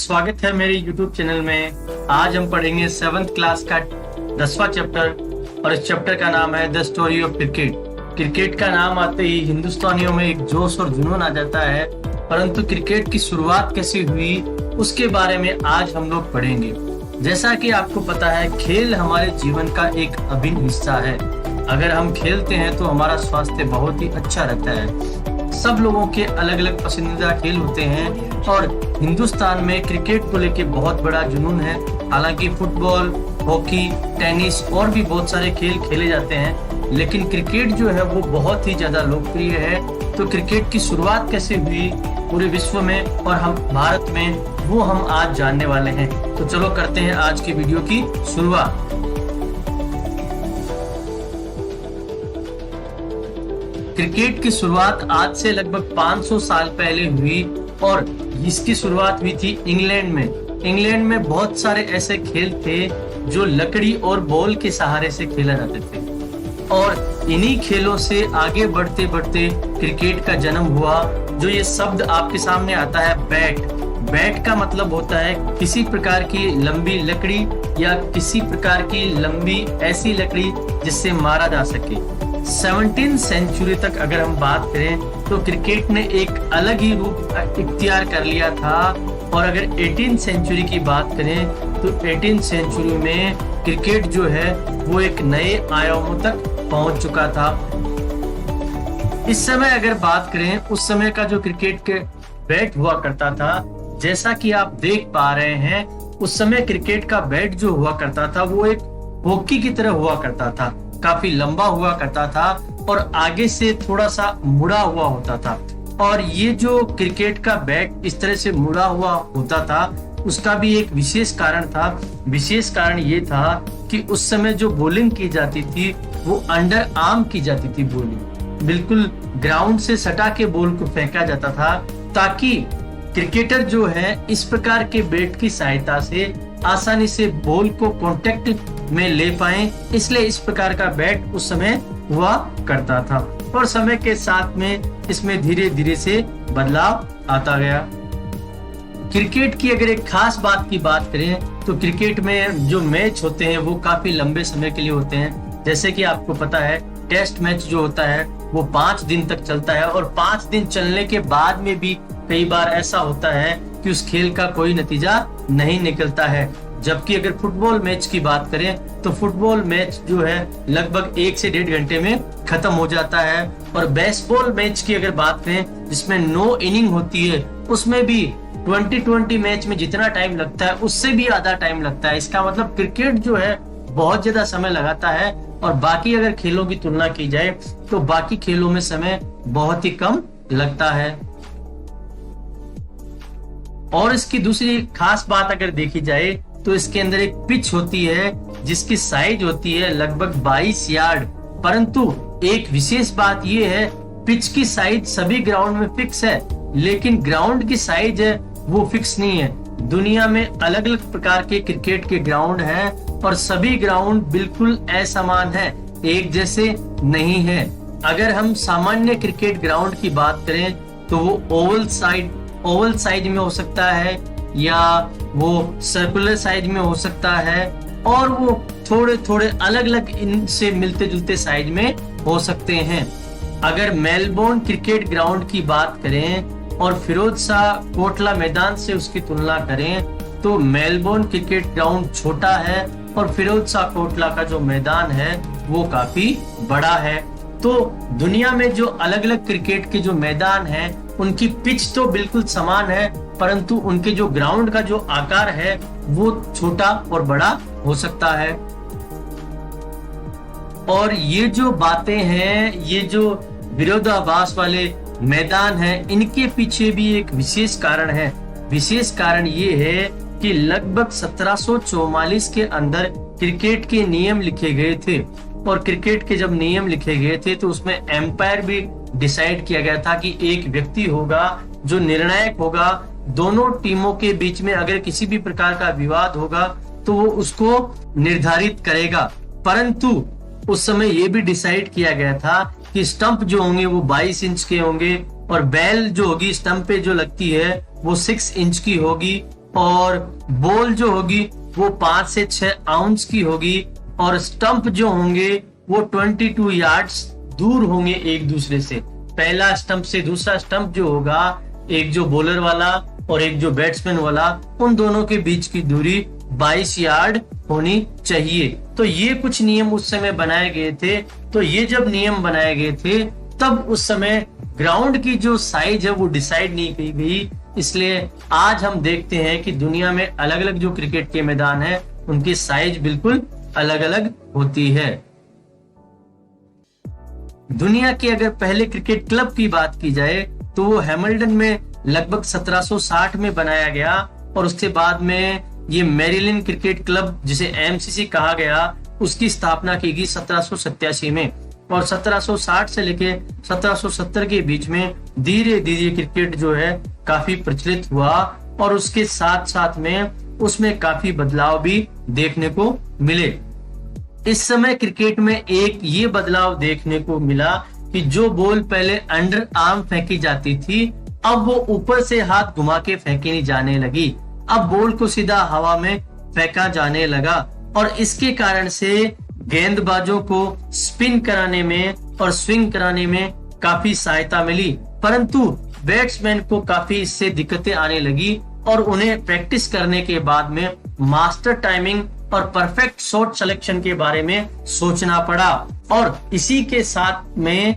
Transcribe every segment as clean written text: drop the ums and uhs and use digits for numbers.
स्वागत है मेरे YouTube चैनल में। आज हम पढ़ेंगे 7th क्लास का 10वां चैप्टर और इस चैप्टर का नाम है the story of cricket. Cricket का नाम आते ही हिंदुस्तानियों में एक जोश और जुनून आ जाता है, परंतु क्रिकेट की शुरुआत कैसे हुई उसके बारे में आज हम लोग पढ़ेंगे। जैसा कि आपको पता है, खेल हमारे जीवन का एक अभिन्न हिस्सा है। अगर हम खेलते हैं तो हमारा स्वास्थ्य बहुत ही अच्छा रहता है। सब लोगों के अलग अलग पसंदीदा खेल होते हैं और हिंदुस्तान में क्रिकेट को लेके बहुत बड़ा जुनून है। हालांकि फुटबॉल, हॉकी, टेनिस और भी बहुत सारे खेल खेले जाते हैं, लेकिन क्रिकेट जो है वो बहुत ही ज्यादा लोकप्रिय है। तो क्रिकेट की शुरुआत कैसे हुई पूरे विश्व में और हम भारत में, वो हम आज जानने वाले हैं। तो चलो करते हैं आज की वीडियो की शुरुआत। क्रिकेट की शुरुआत आज से लगभग 500 साल पहले हुई और इसकी शुरुआत हुई थी इंग्लैंड में। इंग्लैंड में बहुत सारे ऐसे खेल थे जो लकड़ी और बॉल के सहारे से खेला जाते थे और इन्हीं खेलों से आगे बढ़ते बढ़ते क्रिकेट का जन्म हुआ। जो ये शब्द आपके सामने आता है बैट, बैट का मतलब होता है किसी प्रकार की लंबी लकड़ी या किसी प्रकार की लंबी ऐसी लकड़ी जिससे मारा जा सके। 17वीं सेंचुरी तक अगर हम बात करें तो क्रिकेट ने एक अलग ही रूप इख्तियार कर लिया था और अगर 18वीं सेंचुरी की बात करें तो 18वीं सेंचुरी में क्रिकेट जो है वो एक नए आयामों तक पहुंच चुका था। इस समय अगर बात करें, उस समय का जो क्रिकेट के बैट हुआ करता था, जैसा कि आप देख पा रहे हैं, उस समय क्रिकेट का बैट जो हुआ करता था वो एक हॉकी की तरह हुआ करता था। काफी लंबा हुआ करता था और आगे से थोड़ा सा मुड़ा हुआ होता था। और ये जो क्रिकेट का बैट इस तरह से मुड़ा हुआ होता था, उसका भी एक विशेष कारण था। विशेष कारण ये था कि उस समय जो बॉलिंग की जाती थी वो अंडर आर्म की जाती थी। बॉलिंग बिल्कुल ग्राउंड से सटा के बॉल को फेंका जाता था, ताकि क्रिकेटर जो है इस प्रकार के बैट की सहायता से आसानी से बॉल को कांटेक्ट में ले पाए। इसलिए इस प्रकार का बैट उस समय हुआ करता था और समय के साथ में इसमें धीरे धीरे से बदलाव आता गया। क्रिकेट की अगर एक खास बात की बात करें तो क्रिकेट में जो मैच होते हैं वो काफी लंबे समय के लिए होते हैं। जैसे कि आपको पता है, टेस्ट मैच जो होता है वो 5 दिन तक चलता है और 5 दिन चलने के बाद में भी कई बार ऐसा होता है कि उस खेल का कोई नतीजा नहीं निकलता है। जबकि अगर फुटबॉल मैच की बात करें तो फुटबॉल मैच जो है लगभग 1 से 1.5 घंटे में खत्म हो जाता है। और बेसबॉल मैच की अगर बात करें जिसमें 9 इनिंग होती है, उसमें भी 20-20 मैच में जितना टाइम लगता है उससे भी आधा टाइम लगता है। इसका मतलब क्रिकेट जो है बहुत ज्यादा समय लगाता है और बाकी अगर खेलों की तुलना की जाए तो बाकी खेलों में समय बहुत ही कम लगता है। और इसकी दूसरी खास बात अगर देखी जाए तो इसके अंदर एक पिच होती है जिसकी साइज होती है लगभग 22 यार्ड। परंतु एक विशेष बात यह है, पिच की साइज सभी ग्राउंड में फिक्स है, लेकिन ग्राउंड की साइज है वो फिक्स नहीं है। दुनिया में अलग अलग प्रकार के क्रिकेट के ग्राउंड हैं और सभी ग्राउंड बिल्कुल असमान है, एक जैसे नहीं है। अगर हम सामान्य क्रिकेट ग्राउंड की बात करें तो वो ओवल साइज में हो सकता है या वो सर्कुलर साइज में हो सकता है और वो थोड़े थोड़े अलग अलग इनसे मिलते जुलते साइज में हो सकते हैं। अगर मेलबोर्न क्रिकेट ग्राउंड की बात करें और फिरोज शाह कोटला मैदान से उसकी तुलना करें तो मेलबोर्न क्रिकेट ग्राउंड छोटा है और फिरोज शाह कोटला का जो मैदान है वो काफी बड़ा है। तो दुनिया में जो अलग अलग क्रिकेट के जो मैदान हैं उनकी पिच तो बिल्कुल समान है, परंतु उनके जो ग्राउंड का जो आकार है वो छोटा और बड़ा हो सकता है। और ये जो बातें हैं, ये जो विरोधाभास वाले मैदान हैं, इनके पीछे भी एक विशेष कारण है। विशेश कारण ये है कि लगभग 1744 के अंदर क्रिकेट के नियम लिखे गए थे और क्रिकेट के जब नियम लिखे गए थे तो उसमें एम्पायर भी डिसाइड किया गया था कि एक व्यक्ति होगा जो निर्णायक होगा। दोनों टीमों के बीच में अगर किसी भी प्रकार का विवाद होगा तो वो उसको निर्धारित करेगा। परंतु उस समय ये भी डिसाइड किया गया था कि स्टंप जो होंगे वो 22 इंच के होंगे और बैल जो होगी स्टंप पे जो लगती है वो 6 इंच की होगी और बॉल जो होगी वो 5 से 6 आउंस की होगी और स्टंप जो होंगे वो 22 यार्ड्स दूर होंगे एक दूसरे से। पहला स्टंप से दूसरा स्टंप जो होगा, एक जो बॉलर वाला और एक जो बैट्समैन वाला, उन दोनों के बीच की दूरी 22 यार्ड होनी चाहिए। तो ये कुछ नियम उस समय बनाए गए थे। तो ये जब नियम बनाए गए थे तब उस समय ग्राउंड की जो साइज है वो डिसाइड नहीं की गई। इसलिए आज हम देखते हैं कि दुनिया में अलग अलग जो क्रिकेट के मैदान है उनकी साइज बिल्कुल अलग अलग होती है। दुनिया के अगर पहले क्रिकेट क्लब की बात की जाए तो वो हैमिल्टन में लगभग 1760 में बनाया गया और उसके बाद में ये मैरीलैंड क्रिकेट क्लब जिसे एमसीसी कहा गया उसकी स्थापना की गई 1787 में। और 1760 से लेके 1770 के बीच में धीरे धीरे क्रिकेट जो है काफी प्रचलित हुआ और उसके साथ साथ में उसमें काफी बदलाव भी देखने को मिले। इस समय क्रिकेट में एक ये बदलाव देखने को मिला कि जो बॉल पहले अंडर आर्म फेंकी जाती थी अब वो ऊपर से हाथ घुमा के फेंकी जाने लगी। अब बॉल को सीधा हवा में फेंका जाने लगा और इसके कारण से गेंदबाजों को स्पिन कराने में और स्विंग कराने में काफी सहायता मिली, परंतु बैट्समैन को काफी इससे दिक्कतें आने लगी और उन्हें प्रैक्टिस करने के बाद में मास्टर टाइमिंग और परफेक्ट शॉट सिलेक्शन के बारे में सोचना पड़ा। और इसी के साथ में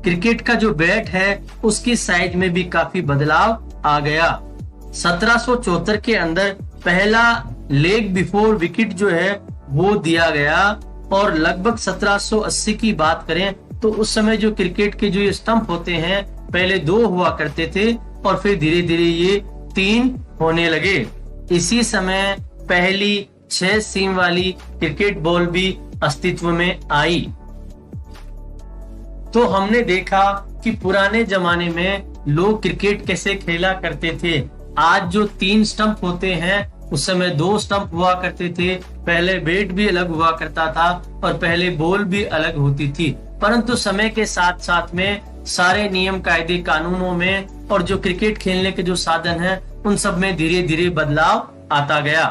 क्रिकेट का जो बैट है उसकी साइज में भी काफी बदलाव आ गया। 1774 के अंदर पहला लेग बिफोर विकेट जो है वो दिया गया और लगभग 1780 की बात करें तो उस समय जो क्रिकेट के जो ये स्टंप होते हैं पहले 2 हुआ करते थे और फिर धीरे धीरे ये 3 होने लगे। इसी समय पहली 6 सीम वाली क्रिकेट बॉल भी अस्तित्व में आई। तो हमने देखा कि पुराने जमाने में लोग क्रिकेट कैसे खेला करते थे। आज जो 3 स्टंप होते हैं उस समय 2 स्टंप हुआ करते थे। पहले बैट भी अलग हुआ करता था और पहले बॉल भी अलग होती थी, परंतु समय के साथ साथ में सारे नियम कायदे कानूनों में और जो क्रिकेट खेलने के जो साधन हैं उन सब में धीरे धीरे बदलाव आता गया।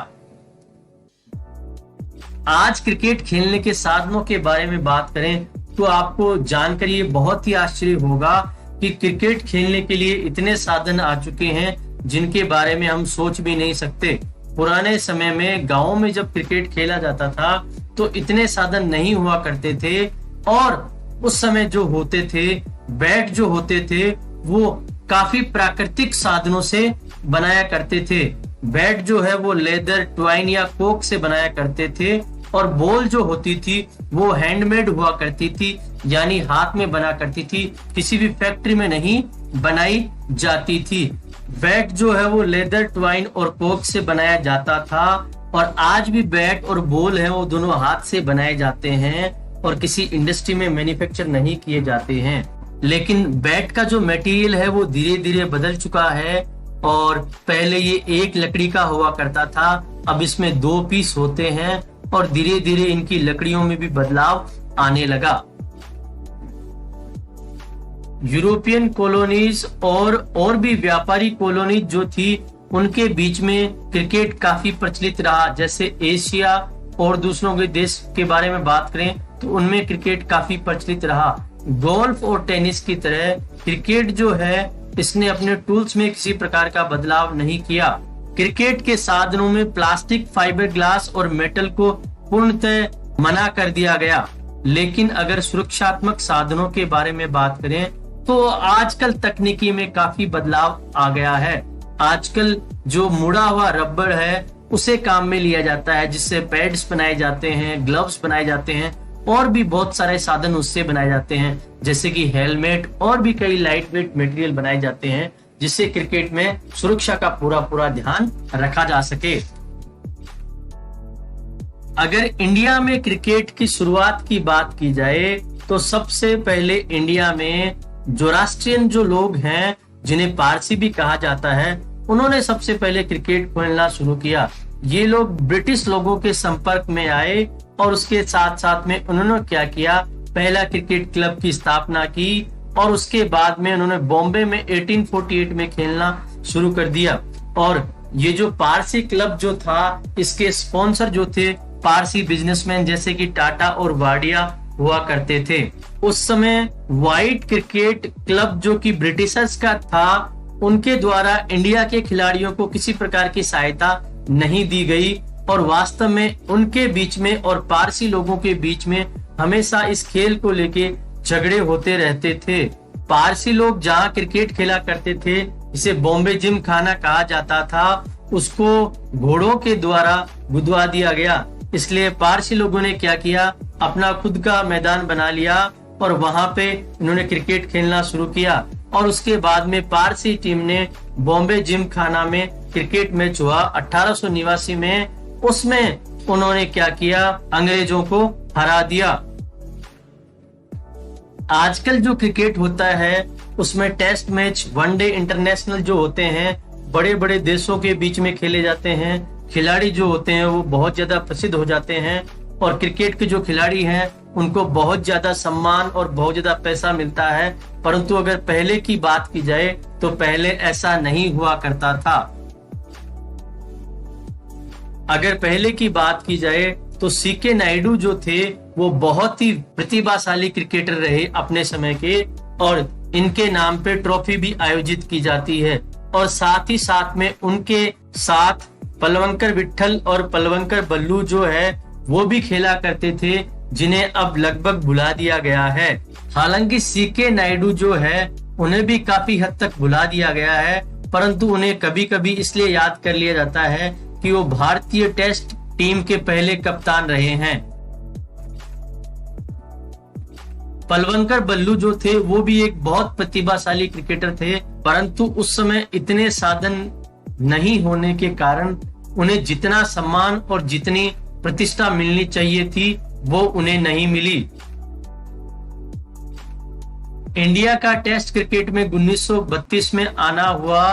आज क्रिकेट खेलने के साधनों के बारे में बात करें तो आपको जानकर ये बहुत ही आश्चर्य होगा कि क्रिकेट खेलने के लिए इतने साधन आ चुके हैं जिनके बारे में हम सोच भी नहीं सकते। पुराने समय में गांवों में जब क्रिकेट खेला जाता था तो इतने साधन नहीं हुआ करते थे और उस समय जो होते थे बैट जो होते थे वो काफी प्राकृतिक साधनों से बनाया करते थे। बैट जो है वो लेदर, ट्वाइन या कोक से बनाया करते थे और बॉल जो होती थी वो हैंडमेड हुआ करती थी, यानी हाथ में बना करती थी, किसी भी फैक्ट्री में नहीं बनाई जाती थी। बैट जो है वो लेदर, ट्वाइन और कोक से बनाया जाता था और आज भी बैट और बॉल है वो दोनों हाथ से बनाए जाते हैं और किसी इंडस्ट्री में मैन्युफैक्चर नहीं किए जाते हैं। लेकिन बैट का जो मटेरियल है वो धीरे धीरे बदल चुका है और पहले ये एक लकड़ी का हुआ करता था, अब इसमें 2 पीस होते हैं और धीरे धीरे इनकी लकड़ियों में भी बदलाव आने लगा। यूरोपियन कॉलोनीज और भी व्यापारी कॉलोनी जो थी उनके बीच में क्रिकेट काफी प्रचलित रहा। जैसे एशिया और दूसरों के देश के बारे में बात करें तो उनमें क्रिकेट काफी प्रचलित रहा। गोल्फ और टेनिस की तरह क्रिकेट जो है इसने अपने टूल्स में किसी प्रकार का बदलाव नहीं किया। क्रिकेट के साधनों में प्लास्टिक, फाइबर ग्लास और मेटल को पूर्णतः मना कर दिया गया। लेकिन अगर सुरक्षात्मक साधनों के बारे में बात करें तो आजकल तकनीकी में काफी बदलाव आ गया है। आजकल जो मुड़ा हुआ रबर है उसे काम में लिया जाता है, जिससे पैड्स बनाए जाते हैं, ग्लव्स बनाए जाते हैं और भी बहुत सारे साधन उससे बनाए जाते हैं, जैसे कि हेलमेट और भी कई लाइट वेट मटेरियल बनाए जाते हैं जिससे क्रिकेट में सुरक्षा का पूरा ध्यान रखा जा सके। अगर इंडिया में क्रिकेट की शुरुआत की बात की जाए तो सबसे पहले इंडिया में जोरास्ट्रियन जो लोग हैं जिन्हें पारसी भी कहा जाता है उन्होंने सबसे पहले क्रिकेट खेलना शुरू किया। ये लोग ब्रिटिश लोगों के संपर्क में आए और उसके साथ साथ में उन्होंने क्या किया, पहला क्रिकेट क्लब की स्थापना की और उसके बाद में उन्होंने बॉम्बे में 1848 में खेलना शुरू कर दिया और ये जो पारसी क्लब जो था, इसके स्पॉन्सर जो थे पारसी बिजनेसमैन जैसे कि टाटा और वाडिया हुआ करते थे। उस समय व्हाइट क्रिकेट क्लब जो कि ब्रिटिशर्स का था, उनके द्वारा इंडिया के खिलाड़ियों को किसी प्रकार की सहायता नहीं दी गई और वास्तव में उनके बीच में और पारसी लोगों के बीच में हमेशा इस खेल को लेके झगड़े होते रहते थे। पारसी लोग जहां क्रिकेट खेला करते थे, इसे बॉम्बे जिम खाना कहा जाता था, उसको घोड़ों के द्वारा गुदवा दिया गया। इसलिए पारसी लोगों ने क्या किया, अपना खुद का मैदान बना लिया और वहां पे इन्होंने क्रिकेट खेलना शुरू किया। और उसके बाद में पारसी टीम ने बॉम्बे जिम खाना में क्रिकेट मैच हुआ 1889 में, उसमें उन्होंने क्या किया, अंग्रेजों को हरा दिया। आजकल जो क्रिकेट होता है उसमें टेस्ट मैच, वनडे इंटरनेशनल जो होते हैं, बड़े बड़े देशों के बीच में खेले जाते हैं। खिलाड़ी जो होते हैं वो बहुत ज्यादा प्रसिद्ध हो जाते हैं और क्रिकेट के जो खिलाड़ी हैं उनको बहुत ज्यादा सम्मान और बहुत ज्यादा पैसा मिलता है। परंतु अगर पहले की बात की जाए तो पहले ऐसा नहीं हुआ करता था। अगर पहले की बात की जाए तो सीके नायडू जो थे वो बहुत ही प्रतिभाशाली क्रिकेटर रहे अपने समय के, और इनके नाम पे ट्रॉफी भी आयोजित की जाती है। और साथ ही साथ में उनके साथ पलवंकर विट्ठल और पलवंकर बल्लू जो है वो भी खेला करते थे, जिन्हें अब लगभग भुला दिया गया है। हालांकि सीके नायडू जो है उन्हें भी काफी हद तक भुला दिया गया है, परंतु उन्हें कभी कभी इसलिए याद कर लिया जाता है कि वो भारतीय टेस्ट टीम के पहले कप्तान रहे हैं। पलवंकर बल्लू जो थे वो भी एक बहुत प्रतिभाशाली क्रिकेटर थे, परंतु उस समय इतने साधन नहीं होने के कारण उन्हें जितना सम्मान और जितनी प्रतिष्ठा मिलनी चाहिए थी वो उन्हें नहीं मिली। इंडिया का टेस्ट क्रिकेट में 1932 में आना हुआ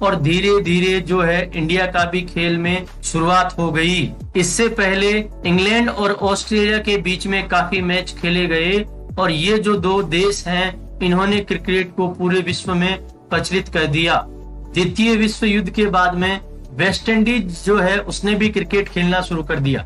और धीरे धीरे जो है इंडिया का भी खेल में शुरुआत हो गई। इससे पहले इंग्लैंड और ऑस्ट्रेलिया के बीच में काफी मैच खेले गए और ये जो दो देश हैं इन्होंने क्रिकेट को पूरे विश्व में प्रचलित कर दिया। द्वितीय विश्व युद्ध के बाद में वेस्ट इंडीज जो है उसने भी क्रिकेट खेलना शुरू कर दिया।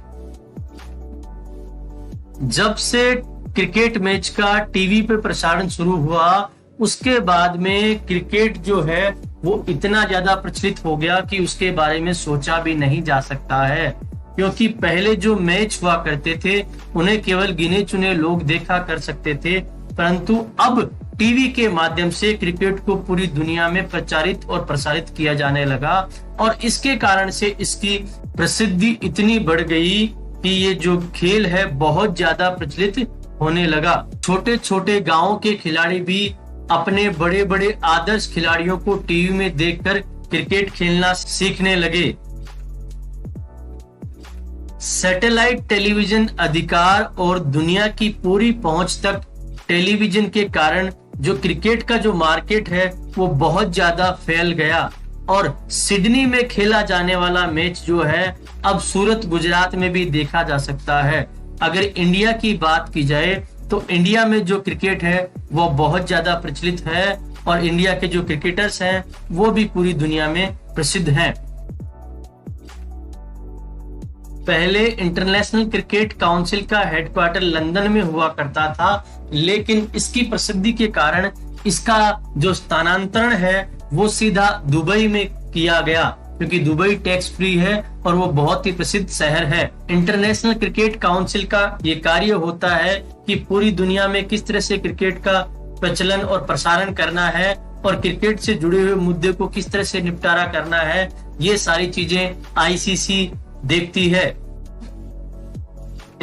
जब से क्रिकेट मैच का टीवी पे प्रसारण शुरू हुआ उसके बाद में क्रिकेट जो है वो इतना ज्यादा प्रचलित हो गया कि उसके बारे में सोचा भी नहीं जा सकता है, क्योंकि पहले जो मैच हुआ करते थे उन्हें केवल गिने चुने लोग देखा कर सकते थे, परंतु अब टीवी के माध्यम से क्रिकेट को पूरी दुनिया में प्रचारित और प्रसारित किया जाने लगा और इसके कारण से इसकी प्रसिद्धि इतनी बढ़ गई कि ये जो खेल है बहुत ज्यादा प्रचलित होने लगा। छोटे छोटे गांवों के खिलाड़ी भी अपने बड़े बड़े आदर्श खिलाड़ियों को टीवी में देखकर क्रिकेट खेलना सीखने लगे। सैटेलाइट टेलीविजन अधिकार और दुनिया की पूरी पहुंच तक टेलीविजन के कारण जो क्रिकेट का जो मार्केट है वो बहुत ज्यादा फैल गया और सिडनी में खेला जाने वाला मैच जो है अब सूरत गुजरात में भी देखा जा सकता है। अगर इंडिया की बात की जाए तो इंडिया में जो क्रिकेट है वो बहुत ज्यादा प्रचलित है और इंडिया के जो क्रिकेटर्स हैं वो भी पूरी दुनिया में प्रसिद्ध हैं। पहले इंटरनेशनल क्रिकेट काउंसिल का हेडक्वार्टर लंदन में हुआ करता था, लेकिन इसकी प्रसिद्धि के कारण इसका जो स्थानांतरण है वो सीधा दुबई में किया गया, क्योंकि दुबई टैक्स फ्री है और वो बहुत ही प्रसिद्ध शहर है। इंटरनेशनल क्रिकेट काउंसिल का ये कार्य होता है कि पूरी दुनिया में किस तरह से क्रिकेट का प्रचलन और प्रसारण करना है और क्रिकेट से जुड़े हुए मुद्दे को किस तरह से निपटारा करना है, ये सारी चीजें आईसीसी देखती है।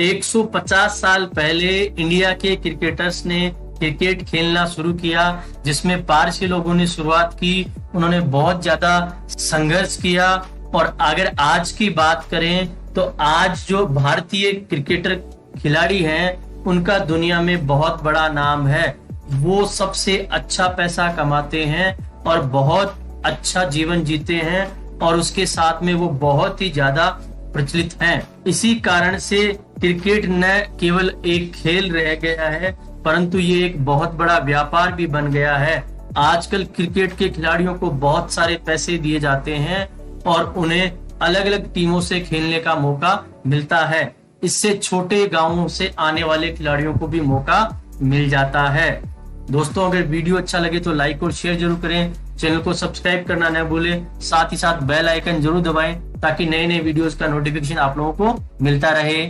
150 साल पहले इंडिया के क्रिकेटर्स ने क्रिकेट खेलना शुरू किया, जिसमें पारसी लोगों ने शुरुआत की। उन्होंने बहुत ज्यादा संघर्ष किया और अगर आज की बात करें तो आज जो भारतीय क्रिकेटर खिलाड़ी हैं उनका दुनिया में बहुत बड़ा नाम है। वो सबसे अच्छा पैसा कमाते हैं और बहुत अच्छा जीवन जीते हैं और उसके साथ में वो बहुत ही ज्यादा प्रचलित हैं। इसी कारण से क्रिकेट न केवल एक खेल रह गया है परंतु ये एक बहुत बड़ा व्यापार भी बन गया है। आजकल क्रिकेट के खिलाड़ियों को बहुत सारे पैसे दिए जाते हैं और उन्हें अलग अलग टीमों से खेलने का मौका मिलता है। इससे छोटे गांवों से आने वाले खिलाड़ियों को भी मौका मिल जाता है। दोस्तों, अगर वीडियो अच्छा लगे तो लाइक और शेयर जरूर करें, चैनल को सब्सक्राइब करना न भूलें, साथ ही साथ बेल आइकन जरूर दबाएं ताकि नए नए वीडियोस का नोटिफिकेशन आप लोगों को मिलता रहे।